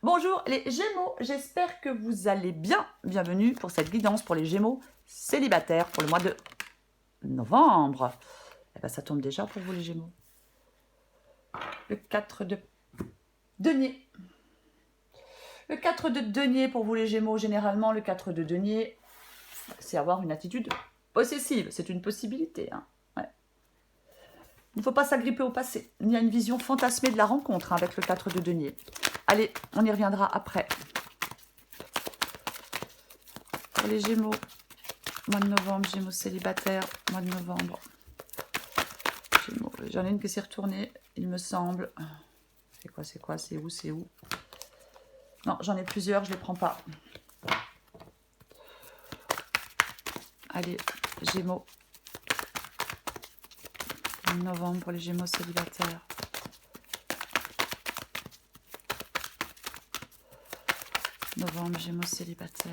Bonjour les Gémeaux, j'espère que vous allez bien. Bienvenue pour cette guidance pour les Gémeaux célibataires pour le mois de novembre. Eh ben, ça tombe déjà pour vous les Gémeaux. Le 4 de denier. Le 4 de denier pour vous les Gémeaux, généralement le 4 de denier, c'est avoir une attitude possessive. C'est une possibilité. Hein. Ouais. Il ne faut pas s'agripper au passé. Il y a une vision fantasmée de la rencontre avec le 4 de denier. Allez, on y reviendra après. Pour les Gémeaux, mois de novembre, Gémeaux célibataires, mois de novembre. J'en ai une qui s'est retournée, il me semble. C'est quoi, c'est où? Non, j'en ai plusieurs, je ne les prends pas. Allez, Gémeaux. Novembre pour les Gémeaux célibataires. Novembre, Gémeaux célibataires.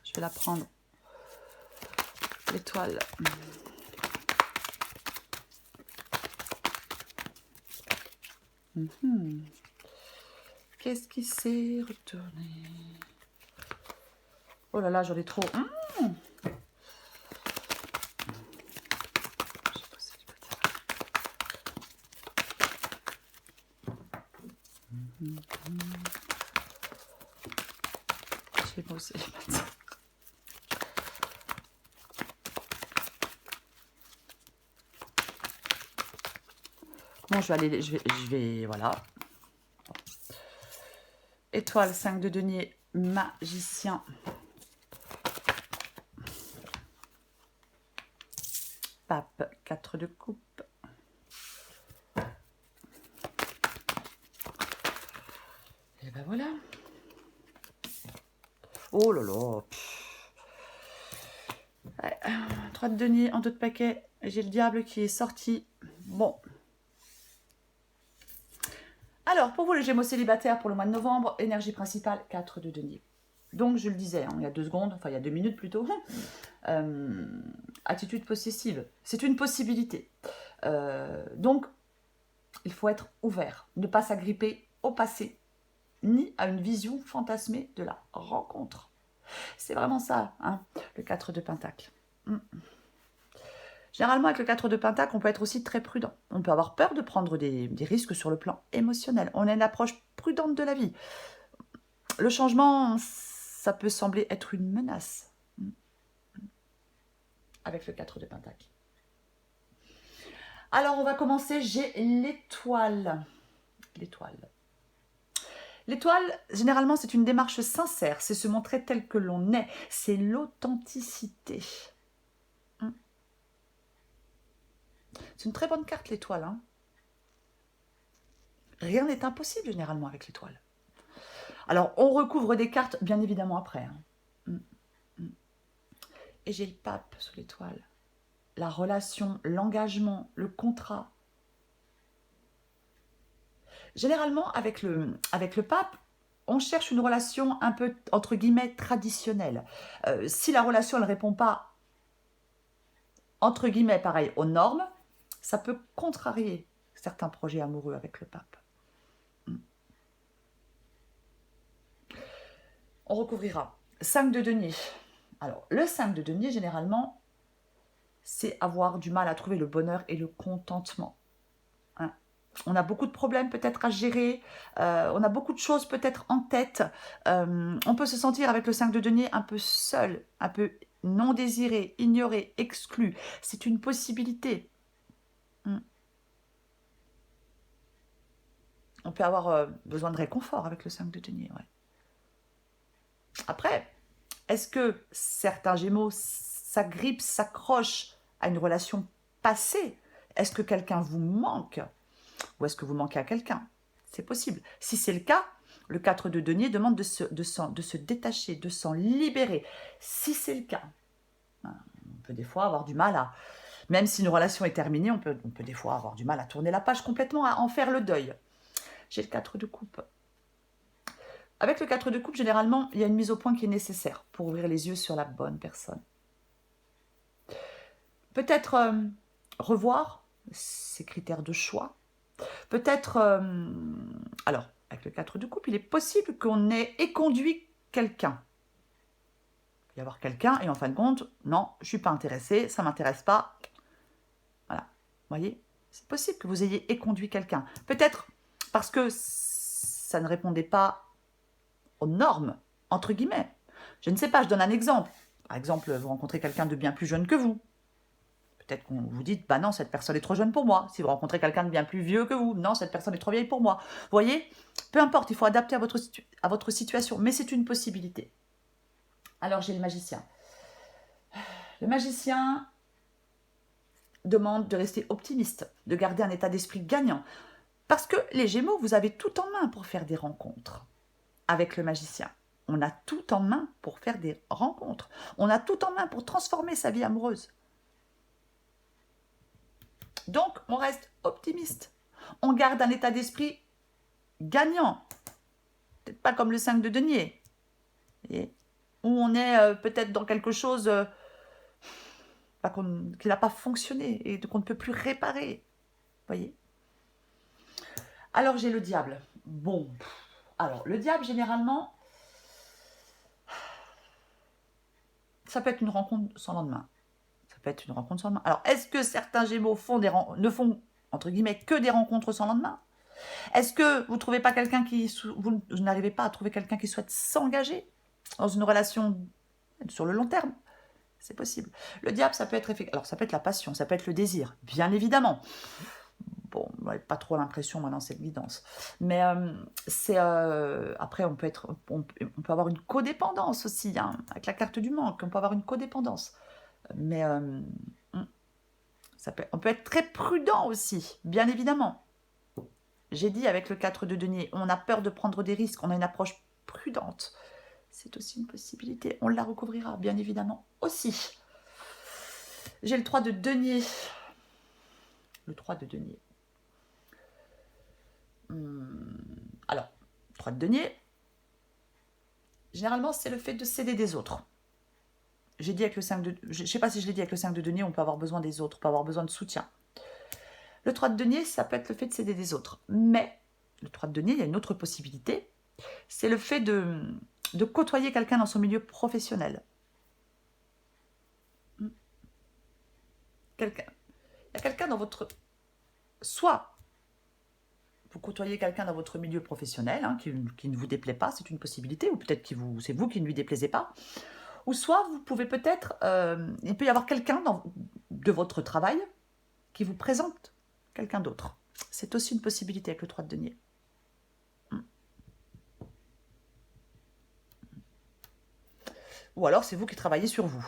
Je vais la prendre. L'étoile. Qu'est-ce qui s'est retourné? Oh là là, j'en ai trop. Gémeaux célibataire. Bon, je vais, voilà. Étoile, 5 de denier, magicien. Pape, 4 de coupe. Et ben voilà. Oh là là. Ouais, 3 de denier en 2 de paquet. J'ai le diable qui est sorti. Bon. Alors, pour vous, les Gémeaux célibataires pour le mois de novembre, énergie principale, 4 de denier. Donc, je le disais, hein, il y a 2 secondes, enfin, il y a 2 minutes plutôt. Attitude possessive, c'est une possibilité. Donc, il faut être ouvert, ne pas s'agripper au passé, ni à une vision fantasmée de la rencontre. C'est vraiment ça, hein, le 4 de Pentacle. Généralement, avec le 4 de Pentacle, on peut être aussi très prudent. On peut avoir peur de prendre des risques sur le plan émotionnel. On a une approche prudente de la vie. Le changement, ça peut sembler être une menace. Avec le 4 de Pentacle. Alors, on va commencer. J'ai l'étoile. L'étoile. L'étoile, généralement, c'est une démarche sincère. C'est se montrer tel que l'on est. C'est l'authenticité. C'est une très bonne carte, l'étoile. Hein. Rien n'est impossible, généralement, avec l'étoile. Alors, on recouvre des cartes, bien évidemment, après. Hein. Et j'ai le pape sous l'étoile. La relation, l'engagement, le contrat. Généralement, avec le pape, on cherche une relation un peu, entre guillemets, traditionnelle. Si la relation ne répond pas, entre guillemets, pareil, aux normes, ça peut contrarier certains projets amoureux avec le pape. On recouvrira. 5 de denier. Alors, le 5 de denier, généralement, c'est avoir du mal à trouver le bonheur et le contentement. Hein. On a beaucoup de problèmes peut-être à gérer, on a beaucoup de choses peut-être en tête. On peut se sentir avec le 5 de denier un peu seul, un peu non désiré, ignoré, exclu. C'est une possibilité. On peut avoir besoin de réconfort avec le 5 de denier. Ouais. Après, est-ce que certains Gémeaux s'agrippent, s'accrochent à une relation passée? Est-ce que quelqu'un vous manque? Ou est-ce que vous manquez à quelqu'un? C'est possible. Si c'est le cas, le 4 de denier demande de se détacher, de s'en libérer. Si c'est le cas, on peut des fois avoir du mal Même si une relation est terminée, on peut des fois avoir du mal à tourner la page complètement, à en faire le deuil. J'ai le 4 de coupe. Avec le 4 de coupe, généralement, il y a une mise au point qui est nécessaire pour ouvrir les yeux sur la bonne personne. Peut-être revoir ses critères de choix. Peut-être, alors, avec le 4 de coupe, il est possible qu'on ait éconduit quelqu'un. Il peut y avoir quelqu'un et en fin de compte, non, je ne suis pas intéressée, ça ne m'intéresse pas. Voilà, vous voyez, c'est possible que vous ayez éconduit quelqu'un. Peut-être parce que ça ne répondait pas aux normes, entre guillemets. Je ne sais pas, je donne un exemple. Par exemple, vous rencontrez quelqu'un de bien plus jeune que vous. Peut-être qu'on vous dit, bah non, cette personne est trop jeune pour moi. Si vous rencontrez quelqu'un de bien plus vieux que vous, non, cette personne est trop vieille pour moi. Vous voyez, peu importe, il faut adapter à votre situation, mais c'est une possibilité. Alors, j'ai le magicien. Le magicien demande de rester optimiste, de garder un état d'esprit gagnant. Parce que les Gémeaux, vous avez tout en main pour faire des rencontres avec le magicien. On a tout en main pour faire des rencontres. On a tout en main pour transformer sa vie amoureuse. Donc, on reste optimiste. On garde un état d'esprit gagnant. Peut-être pas comme le 5 de denier. Où on est peut-être dans quelque chose qui n'a pas fonctionné et qu'on ne peut plus réparer. Voyez. Alors, j'ai le diable. Bon. Alors, le diable, généralement, ça peut être une rencontre sans lendemain. Ça peut être une rencontre sans lendemain. Alors, est-ce que certains Gémeaux ne font, entre guillemets, que des rencontres sans lendemain? Est-ce que vous ne trouvez pas quelqu'un vous n'arrivez pas à trouver quelqu'un qui souhaite s'engager dans une relation sur le long terme? C'est possible. Le diable, ça peut être alors ça peut être la passion, ça peut être le désir, bien évidemment. Bon, pas trop l'impression maintenant cette guidance. Mais après on peut avoir une codépendance aussi, hein, avec la carte du manque, on peut avoir une codépendance. Mais on peut être très prudent aussi, bien évidemment. J'ai dit avec le 4 de denier, on a peur de prendre des risques, on a une approche prudente. C'est aussi une possibilité. On la recouvrira, bien évidemment, aussi. J'ai le 3 de denier. Le 3 de denier. Alors, 3 de denier, généralement, c'est le fait de céder des autres. J'ai dit avec le 5 de... Je ne sais pas si je l'ai dit avec le 5 de denier, on peut avoir besoin des autres, on peut avoir besoin de soutien. Le 3 de denier, ça peut être le fait de céder des autres. Mais, le 3 de denier, il y a une autre possibilité. C'est le fait de côtoyer quelqu'un dans son milieu professionnel. Il y a quelqu'un dans votre... Soit vous côtoyez quelqu'un dans votre milieu professionnel hein, qui ne vous déplaît pas, c'est une possibilité, ou peut-être c'est vous qui ne lui déplaisez pas. Ou soit vous pouvez peut-être... il peut y avoir quelqu'un de votre travail qui vous présente quelqu'un d'autre. C'est aussi une possibilité avec le 3 de denier. Ou alors c'est vous qui travaillez sur vous.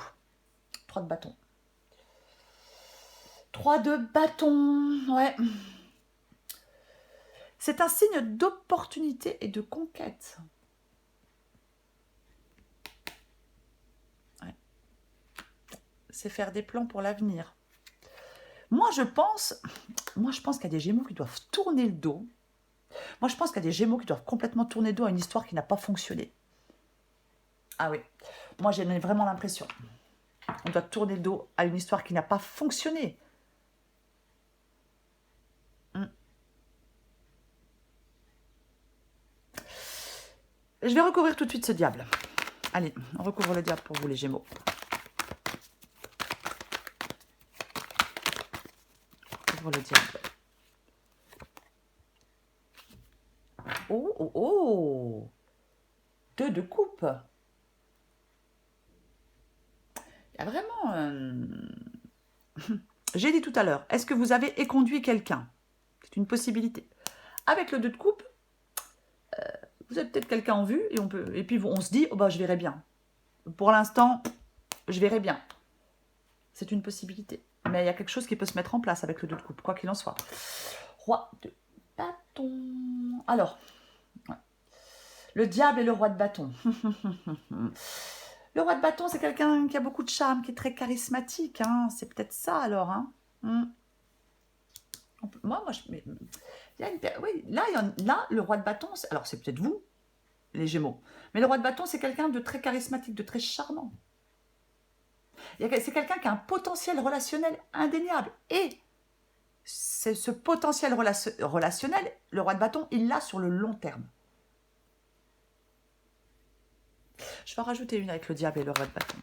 3 de bâton. 3 de bâton, ouais. C'est un signe d'opportunité et de conquête. Ouais. C'est faire des plans pour l'avenir. Moi, je pense qu'il y a des Gémeaux qui doivent tourner le dos. Moi, je pense qu'il y a des Gémeaux qui doivent complètement tourner le dos à une histoire qui n'a pas fonctionné. Ah oui. Moi, j'ai vraiment l'impression. On doit tourner le dos à une histoire qui n'a pas fonctionné. Je vais recouvrir tout de suite ce diable. Allez, on recouvre le diable pour vous, les Gémeaux. Recouvre le diable. Oh, oh, oh! 2 de coupe. Il y a vraiment... J'ai dit tout à l'heure, est-ce que vous avez éconduit quelqu'un? C'est une possibilité. Avec le 2 de coupe, vous avez peut-être quelqu'un en vue et puis on se dit, oh bah je verrai bien. Pour l'instant, je verrai bien. C'est une possibilité. Mais il y a quelque chose qui peut se mettre en place avec le 2 de coupe, quoi qu'il en soit. Roi de bâton. Alors, ouais. Le diable et le roi de bâton. Le roi de bâton, c'est quelqu'un qui a beaucoup de charme, qui est très charismatique. Hein. C'est peut-être ça alors. Hein. Hmm. Moi, mais, il y a oui, là, là, le roi de bâton, alors c'est peut-être vous, les Gémeaux, mais le roi de bâton, c'est quelqu'un de très charismatique, de très charmant. C'est quelqu'un qui a un potentiel relationnel indéniable. Et ce potentiel relationnel, le roi de bâton, il l'a sur le long terme. Je vais en rajouter une avec le diable et le roi de bâton.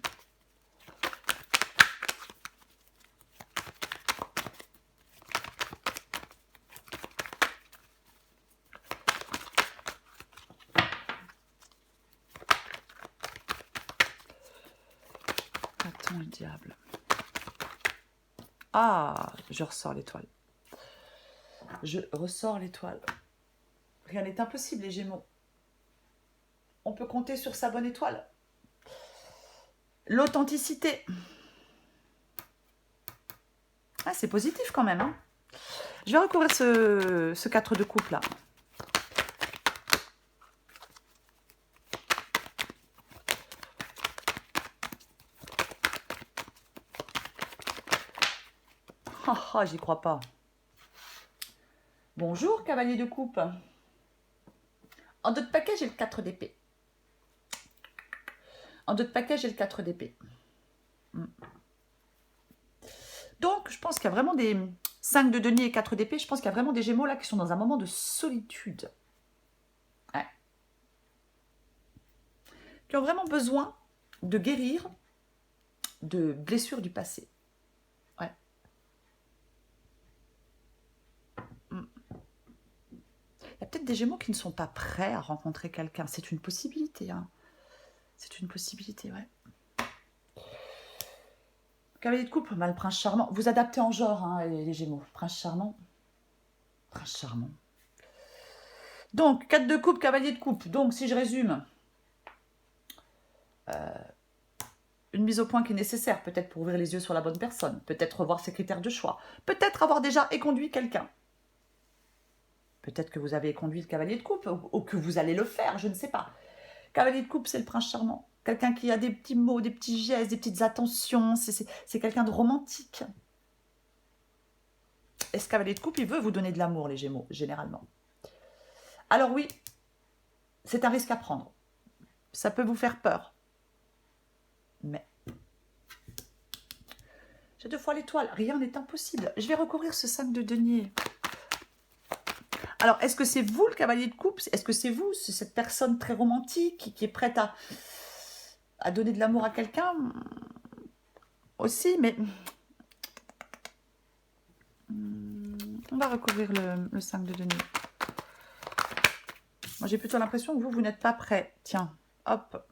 Bâton et diable. Ah, je ressors l'étoile. Je ressors l'étoile. Rien n'est impossible, les Gémeaux. On peut compter sur sa bonne étoile. L'authenticité. Ah, c'est positif quand même. Hein. Je vais recouvrir ce 4 de coupe là. Ah, j'y crois pas. Bonjour, cavalier de coupe. En dos de paquet, j'ai le 4 d'épée. En dos de paquet, j'ai le 4 d'épée. Donc, je pense qu'il y a vraiment des 5 de denier et 4 d'épée. Je pense qu'il y a vraiment des Gémeaux là qui sont dans un moment de solitude. Ouais. Qui ont vraiment besoin de guérir de blessures du passé. Ouais. Il y a peut-être des Gémeaux qui ne sont pas prêts à rencontrer quelqu'un. C'est une possibilité. Hein. C'est une possibilité, ouais. Cavalier de coupe, mal prince charmant. Vous adaptez en genre, hein, les Gémeaux. Prince charmant. Prince charmant. Donc, 4 de coupe, cavalier de coupe. Donc, si je résume, une mise au point qui est nécessaire, peut-être pour ouvrir les yeux sur la bonne personne, peut-être revoir ses critères de choix, peut-être avoir déjà éconduit quelqu'un. Peut-être que vous avez éconduit le cavalier de coupe, ou que vous allez le faire, je ne sais pas. Cavalier de coupe, c'est le prince charmant. Quelqu'un qui a des petits mots, des petits gestes, des petites attentions. C'est quelqu'un de romantique. Et ce cavalier de coupe, il veut vous donner de l'amour, les Gémeaux, généralement. Alors oui, c'est un risque à prendre. Ça peut vous faire peur. Mais j'ai 2 fois l'étoile. Rien n'est impossible. Je vais recouvrir ce 5 de denier. Alors, est-ce que c'est vous, le cavalier de coupe? Est-ce que c'est vous, c'est cette personne très romantique qui est prête à donner de l'amour à quelqu'un? Aussi, mais... On va recouvrir le 5 de denier. Moi, j'ai plutôt l'impression que vous n'êtes pas prêt. Tiens, hop,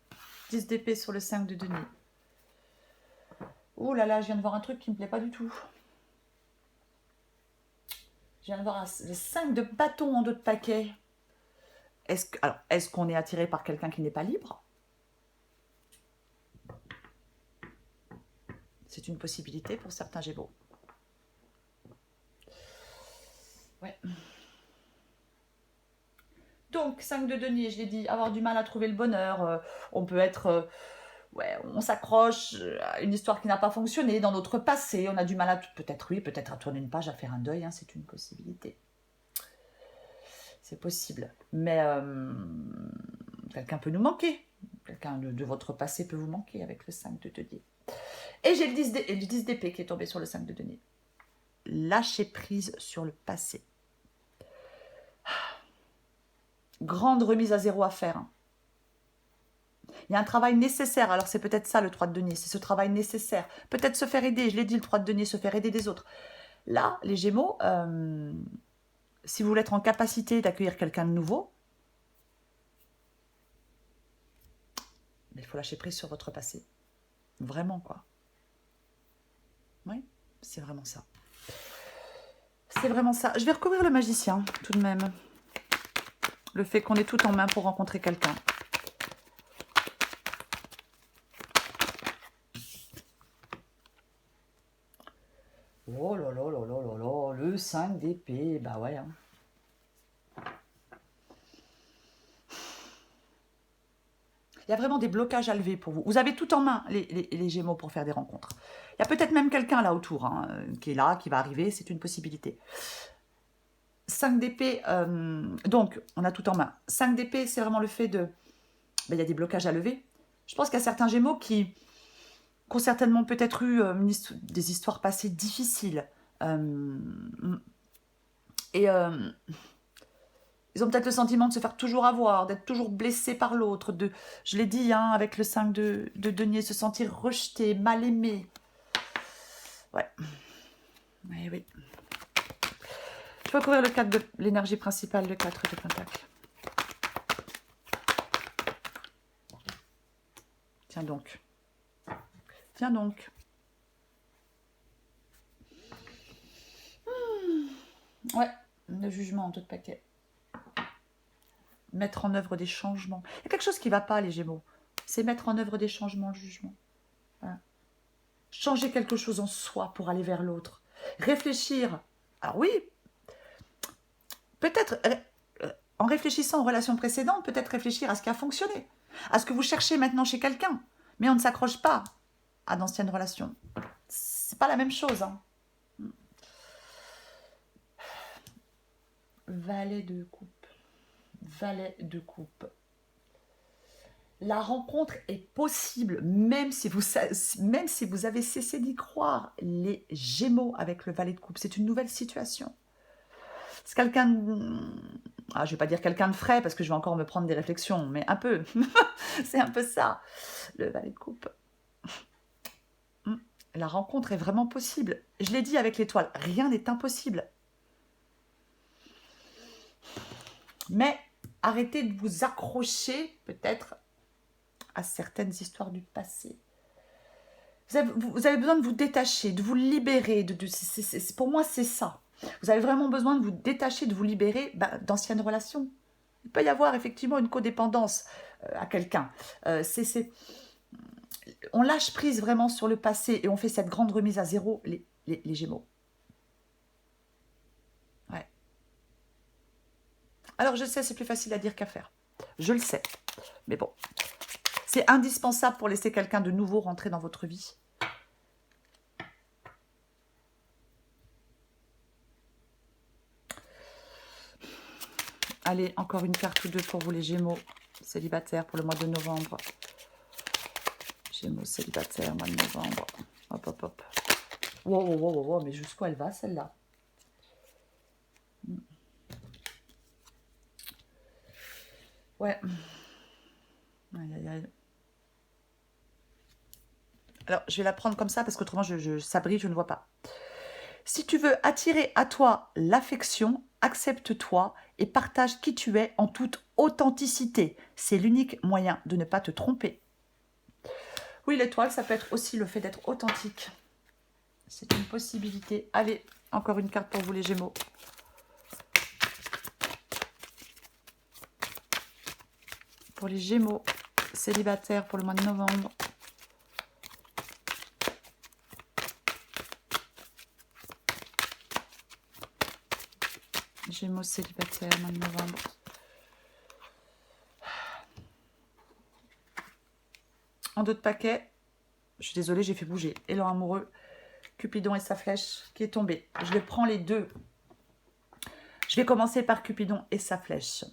10 d'épée sur le 5 de denier. Oh là là, je viens de voir un truc qui ne me plaît pas du tout. Je viens de voir le 5 de bâton en dos de paquet. Est-ce qu'on est attiré par quelqu'un qui n'est pas libre? C'est une possibilité pour certains Gémeaux. Ouais. Donc, 5 de denier, je l'ai dit, avoir du mal à trouver le bonheur. On peut être... ouais, on s'accroche à une histoire qui n'a pas fonctionné dans notre passé. On a du mal à... Peut-être oui, peut-être à tourner une page, à faire un deuil. Hein, c'est une possibilité. C'est possible. Mais quelqu'un peut nous manquer. Quelqu'un de votre passé peut vous manquer avec le 5 de denier. Et j'ai le 10 d'épée qui est tombé sur le 5 de denier. Lâcher prise sur le passé. Grande remise à zéro à faire. Hein. Il y a un travail nécessaire. Alors c'est peut-être ça le 3 de denier. C'est ce travail nécessaire. Peut-être se faire aider. Je l'ai dit, le 3 de denier, se faire aider des autres. Là, les Gémeaux, si vous voulez être en capacité d'accueillir quelqu'un de nouveau, il faut lâcher prise sur votre passé. Vraiment, quoi. Oui, c'est vraiment ça. C'est vraiment ça. Je vais recouvrir le magicien, tout de même. Le fait qu'on ait tout en main pour rencontrer quelqu'un. Oh là là là là là là, le 5 d'épée, bah ouais. Hein. Il y a vraiment des blocages à lever pour vous. Vous avez tout en main, les Gémeaux, pour faire des rencontres. Il y a peut-être même quelqu'un là autour, hein, qui est là, qui va arriver, c'est une possibilité. 5 d'épée, donc on a tout en main. 5 d'épée, c'est vraiment le fait de... Ben, il y a des blocages à lever. Je pense qu'il y a certains Gémeaux qui ont certainement peut-être eu des histoires passées difficiles. Et ils ont peut-être le sentiment de se faire toujours avoir, d'être toujours blessés par l'autre, de, je l'ai dit, hein, avec le 5 de denier, se sentir rejeté, mal aimé. Ouais. Oui, oui. Je vais couvrir le 4 de l'énergie principale, le 4 de pentacle. Tiens donc. Tiens donc. Ouais, le jugement en tout paquet. Mettre en œuvre des changements. Il y a quelque chose qui ne va pas, les Gémeaux. C'est mettre en œuvre des changements, le jugement. Voilà. Changer quelque chose en soi pour aller vers l'autre. Réfléchir. Alors oui, peut-être, en réfléchissant aux relations précédentes, peut-être réfléchir à ce qui a fonctionné, à ce que vous cherchez maintenant chez quelqu'un. Mais on ne s'accroche pas à d'anciennes relations. C'est pas la même chose, hein. Valet de coupe. Valet de coupe. La rencontre est possible, même si vous avez cessé d'y croire, les Gémeaux avec le valet de coupe. C'est une nouvelle situation. C'est quelqu'un de... je ne vais pas dire quelqu'un de frais, parce que je vais encore me prendre des réflexions, mais un peu. C'est un peu ça, le valet de coupe. La rencontre est vraiment possible. Je l'ai dit avec l'étoile, rien n'est impossible. Mais arrêtez de vous accrocher, peut-être, à certaines histoires du passé. Vous avez besoin de vous détacher, de vous libérer. Pour moi, c'est ça. Vous avez vraiment besoin de vous détacher, de vous libérer d'anciennes relations. Il peut y avoir effectivement une codépendance à quelqu'un. On lâche prise vraiment sur le passé et on fait cette grande remise à zéro, les Gémeaux. Ouais. Alors je sais, c'est plus facile à dire qu'à faire. Je le sais. Mais bon, c'est indispensable pour laisser quelqu'un de nouveau rentrer dans votre vie. Allez, encore une carte ou deux pour vous les Gémeaux célibataires pour le mois de novembre. Gémeaux célibataires, mois de novembre. Hop, hop, hop. Wow, wow, wow, wow, mais jusqu'où elle va celle-là? Ouais. Aïe, aïe, aïe. Alors, je vais la prendre comme ça parce qu'autrement, ça brille, je ne vois pas. Si tu veux attirer à toi l'affection, accepte-toi et partage qui tu es en toute authenticité. C'est l'unique moyen de ne pas te tromper. Oui, l'étoile, ça peut être aussi le fait d'être authentique. C'est une possibilité. Allez, encore une carte pour vous les Gémeaux. Pour les Gémeaux célibataires pour le mois de novembre. Gémeaux célibataires, mois de novembre. En d'autres paquets, je suis désolée, j'ai fait bouger. Élan amoureux, Cupidon et sa flèche qui est tombée. Je les prends les deux. Je vais commencer par Cupidon et sa flèche.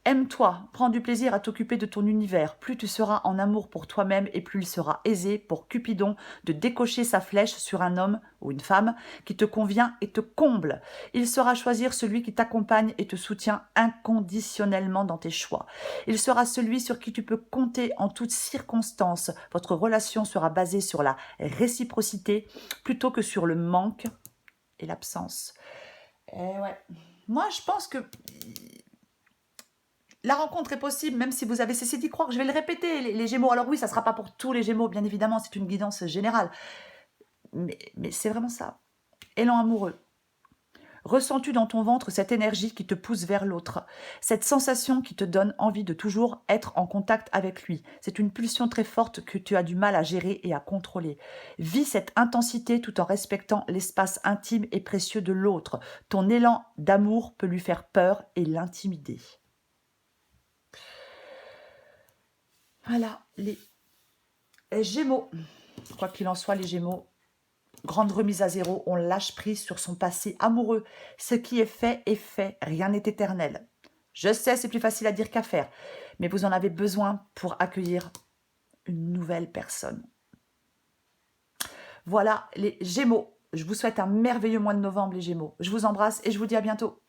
Aime-toi, prends du plaisir à t'occuper de ton univers. Plus tu seras en amour pour toi-même et plus il sera aisé pour Cupidon de décocher sa flèche sur un homme ou une femme qui te convient et te comble. Il saura choisir celui qui t'accompagne et te soutient inconditionnellement dans tes choix. Il sera celui sur qui tu peux compter en toutes circonstances. Votre relation sera basée sur la réciprocité plutôt que sur le manque et l'absence. Ouais. Moi, je pense que... la rencontre est possible, même si vous avez cessé d'y croire. Je vais le répéter, les Gémeaux. Alors oui, ça ne sera pas pour tous les Gémeaux, bien évidemment, c'est une guidance générale. Mais c'est vraiment ça. Élan amoureux. Ressens-tu dans ton ventre cette énergie qui te pousse vers l'autre, cette sensation qui te donne envie de toujours être en contact avec lui. C'est une pulsion très forte que tu as du mal à gérer et à contrôler. Vis cette intensité tout en respectant l'espace intime et précieux de l'autre. Ton élan d'amour peut lui faire peur et l'intimider. Voilà, les Gémeaux. Quoi qu'il en soit, les Gémeaux, grande remise à zéro, on lâche prise sur son passé amoureux. Ce qui est fait, rien n'est éternel. Je sais, c'est plus facile à dire qu'à faire, mais vous en avez besoin pour accueillir une nouvelle personne. Voilà les Gémeaux. Je vous souhaite un merveilleux mois de novembre, les Gémeaux. Je vous embrasse et je vous dis à bientôt.